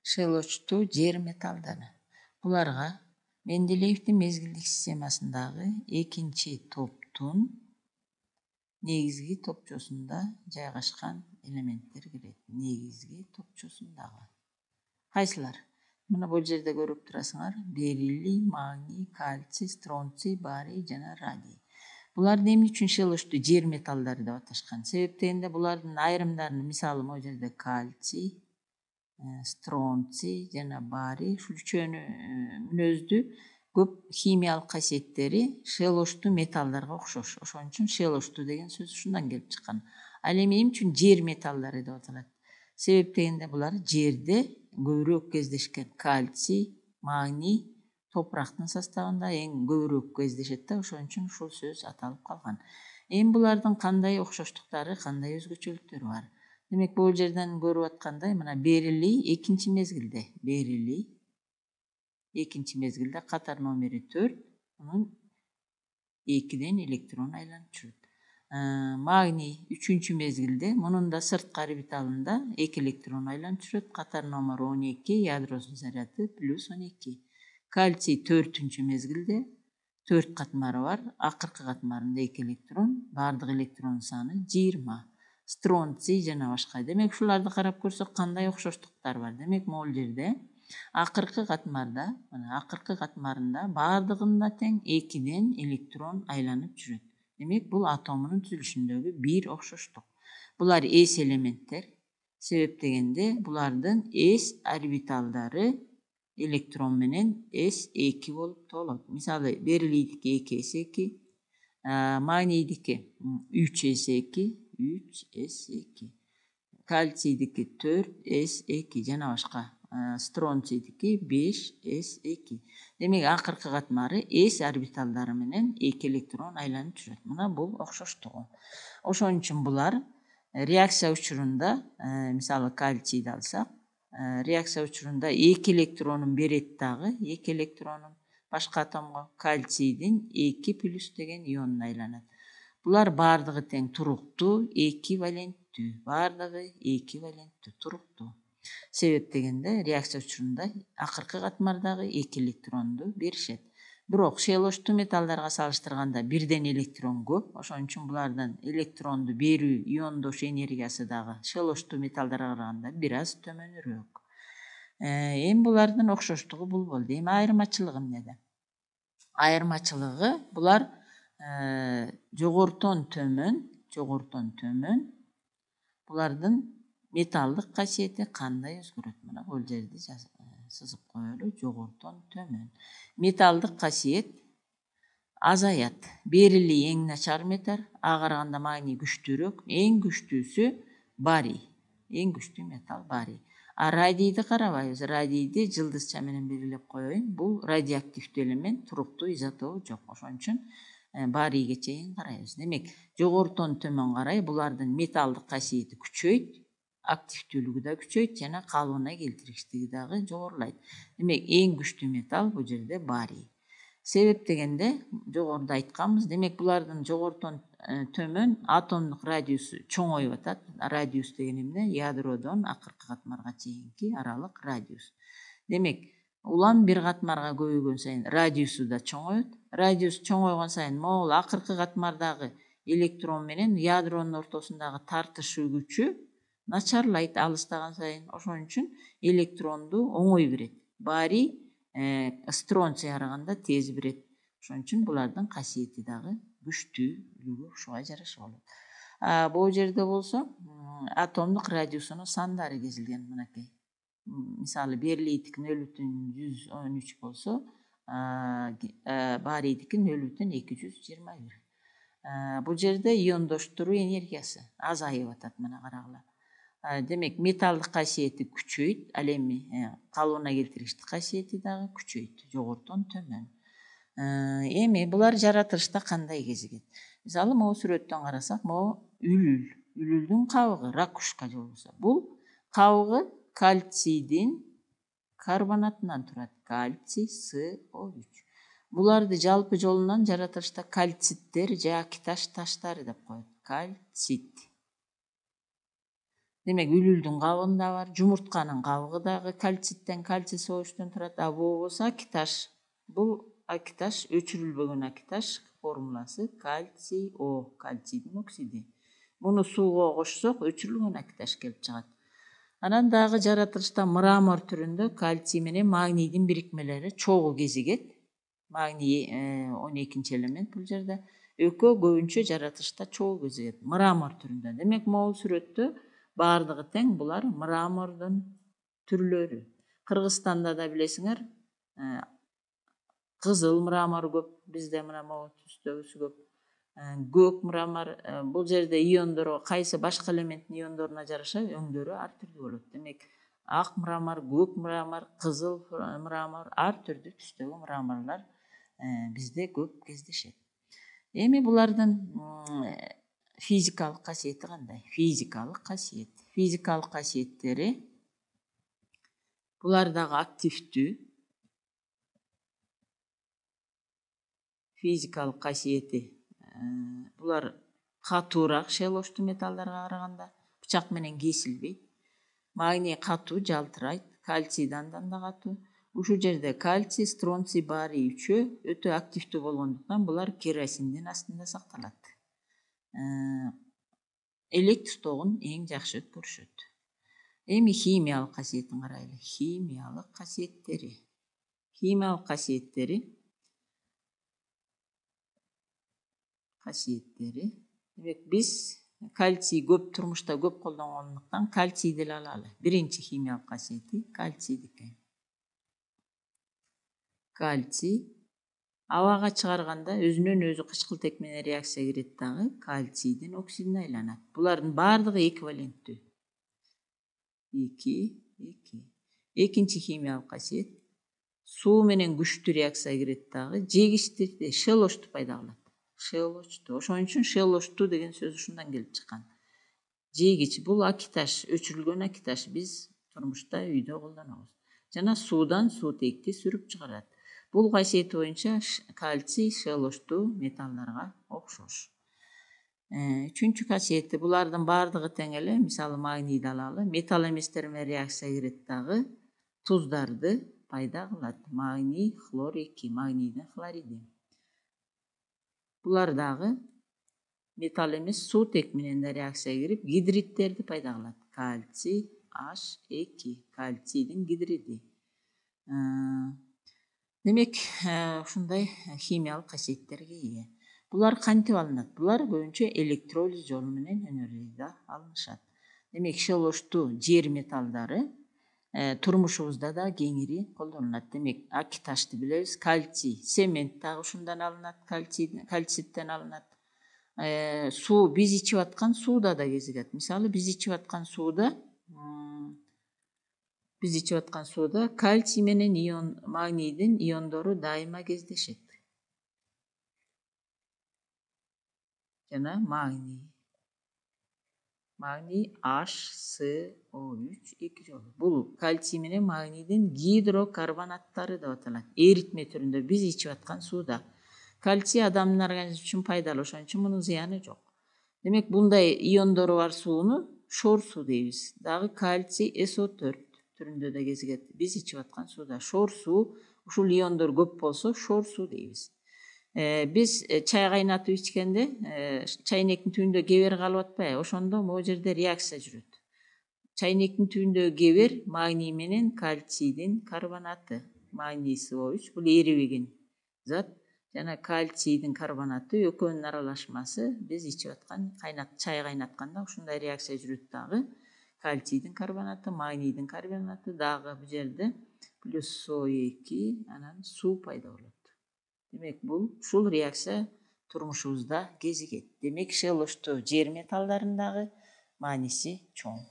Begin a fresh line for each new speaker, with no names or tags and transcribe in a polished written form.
шелочтуу жер металдары. Буларга Менделеевдин мезгилдик системасындагы экинчи топтун негизги топчосунда жайгашкан элементтер кирет. Негизги топчосундагы. Кайсылар? Мына бул жерде көрүп турасыңар. Бериллий, магний, кальций, стронций, барий жана радий. Буларды эмне үчүн шелочтуу жер металдары деп аташкан? Себеп дегенде булардын айрымдарынын мисалы могу жерде кальций, стронций жана барий ушул үчөөнү мүнөздүү көп химиялык касиеттери шелочтуу металдарга окшош. Ошон үчүн шелочтуу деген сөз ушундан келип чыккан. Ал эми эмне үчүн жер металдары деп аталат? Себеп дегенде булар жерде көбүрөөк кездешкен. Кальций, магний топурактын составында эң көбүрөөк кездешет да, ошон үчүн ушул сөз аталып калган. Эми булардын кандай окшоштуктары, кандай өзгөчөлүктөрү бар? Демек бул жерден көрүп аткандай, мына бериллий экинчи мезгилде, бериллий экинчи мезгилде катар номери 4, мунун 2ден электрон айланып жүрөт. Магний 3-чү мезгилде, мунун да сырткы орбиталында 2 электрон айланып жүрөт, катар номер 12, ядросунун заряды +12. Кальций 4-чү мезгилде 4 катмары бар, акыркы катмарында 2 электрон, бардык электрон саны 20. Стронций жана башка. Демек ушуларды карап көрсөк кандай окшоштуктар бар? Демек могул жерде акыркы катмарда, мына акыркы катмарында бардыгында тең 2ден электрон айланып жүрөт. Демек бул атомунун түзүлүшүндөгү бир окшоштук. Булар S элементтер. Себеп дегенде булардын S орбиталдары электрон менен S2 болуп табылат. Мисалы бериллийдики 2s2, магнийдики 3s2, 3s2, кальцийдики 4s2 жана башка. Стронцийдики 5s2. Демек акыркы катмары S орбиталдары менен 2 электрон айланып жүрөт. Мына бул окшоштугу. Ошон үчүн булар реакция учурунда, мисалы кальцийди алсак, реакция учурунда 2 электронун берет дагы, 2 электронун башка атомго, кальцийдин 2+ деген ионуна айланат. Булар бардыгы тең туруктуу, 2 валенттүү, бардыгы 2 валенттүү, туруктуу. Себеп дегенде реакция учурунда акыркы катмардагы 2 электронду беришет. Бирок шелочтуу металдарга салыштырганда бирден электрон көп, ошон үчүн булардын электронду берүү иондош энергиясы дагы шелочтуу металдарга караганда бир аз төмөнүрөөк. Эми булардын окшоштугу бул болду. Эми айырмачылыгы эмнеде? Айырмачылыгы булар жогортон төмөн булардын металдык касиети кандай өзгөрөт? Мына бул жерди сызып коелу. Жогортон төмөн. Металдык касиет азаят. Бериллий эң начар металл, ага караганда магний күчтүүрөөк. Эң күчтүүсү барий. Эң күчтүү металл барий. Радийди карабайбыз. Радийди жылдызча менен белгилеп коеюн. Бул радиоактивдүү элемент, туруктуу изотопу жок. Ошон үчүн барийге чейин карайбыз. Демек, жогортон төмөн карай булардын металдык касиети күчөйт, активдүүлүгү да күчөйт жана калыбына келтиргичтиги дагы жогорулайт. Демек, эң күчтүү металл бул жерде барий. Себеп дегенде жогоруда айтканбыз. Демек, булардын жогортон төмөн атомдук радиусу чоңоюп атат. Радиус деген эмне? Ядродон акыркы катмарга чейинки аралык радиус. Демек, улам бир катмарга көбөйгөн сайын радиусу да чоңойот. Радиус чоңойгон сайын могул акыркы катмардагы электрон менен ядронун ортосундагы тартышуу күчү начарлайт алыстаган сайын. Ошон үчүн электронду оңой берет. Барий стронций караганда тез берет. Ошон үчүн булардын касиети дагы күчтүүлүгү ушуга жараша болот. Бул жерде болсо атомдук радиусунун сандары кезилген мынакей. Мисалы бериллийдики 0,113 болсо, барийдики 0,221. Бул жерде иондоштуруу энергиясы азайып атат, мына карагыла. Демек, металдык касиети күчөйт, ал эми калыбына келтиргичтик касиети дагы күчөйт, жогортон төмөн. Эми булар жаратылышта кандай кезигет? Мисалы, могу сүрөттөн карасак, могу үлүлдүн кабыгы, ракушка же болбосо. Бул кабыгы кальцийдин карбонатынан турат. Кальций SO3. Буларды жалпы жолунан жаратылышта кальциттер же акиташ таштары деп коет. Кальцит. Демек үлүлдүн кабыгында бар, жумуртканын кабыгы дагы кальциттен, кальций согуштан турат. А бул болсо акиташ. Бул акиташ өчүрүлбөгөн акиташ формуласы кальций О, кальцийдин оксиди. Муну сууга кошсок өчүрүлгөн акиташ келип чыгат. Анан дагы жаратылышта мрамор түрүндө кальций менен магнийдин бирикмелери чогуу кезигет. Магний 12-нчи элемент бул жерде. Экөө көбүнчө жаратылышта чогуу кезигет. Мрамор түрүндө. Демек могул сүрөттө бардыгы тең, булар мрамордун түрлөрү. Кыргызстанда да билесиңер, кызыл мрамор көп, бизде мына могу түстөгүсү көп. Көк мрамор, бул жерде иондорго кайсы башка элементтин иондоруна жараша өңдөрү ар түрдүү болот. Демек ак мрамор, көк мрамор, кызыл мрамор, ар түрдүү түстөгү мраморлар бизде көп кездешет. Эми булардын физикалык касиети кандай? Физикалык касиет. Физикалык касиеттери булар дагы активдүү. Физикалык касиети булар катуураак шелоштуу металлдарга караганда, бычак менен кесилбейт. Магний катуу, жалтырайт, кальцийди андан да катуу. Ушул жерде кальций, стронций, барий үчөө өтө активдүү болгондуктан булар керосиндин астында сакталат. Электр тогун эң жакшы өткөрүшөт. Эми химиялык касиетин карайлы. Химиялык касиеттери. Химиялык касиеттери. Демек биз кальций көп турмушта көп колдонгондуктан кальцийди эле алалы. Биринчи химиялык касиети кальцийдики. Кальций абага чыгарганда өзүнөн өзү кычкылтек менен реакция кирет дагы кальцийдин оксидине айланат. Булардын бардыгы эквиваленттүү. 2. Экинчи химиялык касиет суу менен күчтүү реакция кирет дагы жегичтирди, шелошту пайда кылат. Шелошту. Ошон үчүн шелошту деген сөз ушундан келип чыккан. Жегич бул акиташ, өчүрүлгөн акиташ биз турмушта үйдө колдонобуз. Жана суудан суутекти сүрүп чыгарат. Бул касиети боюнча кальций шелоштуу металлдарга окшош. Үчүнчү касиети булардын бардыгы тең эле, мисалы магнийди алалы, металл эместер менен реакция кирет дагы туздарды пайда кылат. Магний, хлор 2, магнийдин хлориди. Булар дагы металл эмес суутек менен да реакция кирип гидридтерди пайда кылат. Кальций H2, кальцийдин гидриди. Демек, ушундай химиялык касиеттерге ээ. Булар кантип алынат? Булар көбүнчө электролиз жолу менен энергияда алынышат. Демек, шелоштуу жер металлдары турмушубузда да кеңири колдонулат. Демек, акиташты билебиз, кальций, цемент дагы ушундан алынат, кальциттен алынат. Суу, биз ичип аткан сууда да кезигет. Мисалы, биз ичип аткан сууда кальций менен магнийдин иондору дайыма кездешет. Жана магний HCO3 2 жолу. Бул кальций менен магнийдин гидрокарбонаттары деп аталат. Эритме түрүндө биз ичип аткан сууда. Кальций адамдын организми үчүн пайдалуу, ошон үчүн мунун зыяны жок. Демек, bunday иондору бар сууну шор суу дейбиз. Дагы кальций SO4 түрүндө да кезигет. Биз ичип аткан сууда шор суу, ушул иондор көп болсо шор суу дейбиз. Биз чай кайнатып ичкенде, чайнектин түбүндө кебер калып атпайбы? Ошондо могу жерде реакция жүрөт. Чайнектин түбүндөгү кебер магний менен кальцийдин карбонаты, магний SO3, бул эрибеген зат. Жана кальцийдин карбонаты экөөнүн аралашмасы биз ичип аткан чай кайнатканда ушундай реакция жүрөт дагы. Кальцийдин карбонаты, магнийдин карбонаты дагы бул жерде плюс SO2, анан суу пайда болот. Демек, ушул реакция турмушубузда кезигет. Демек, шелоштуу жер металлдарындагы мааниси чоң.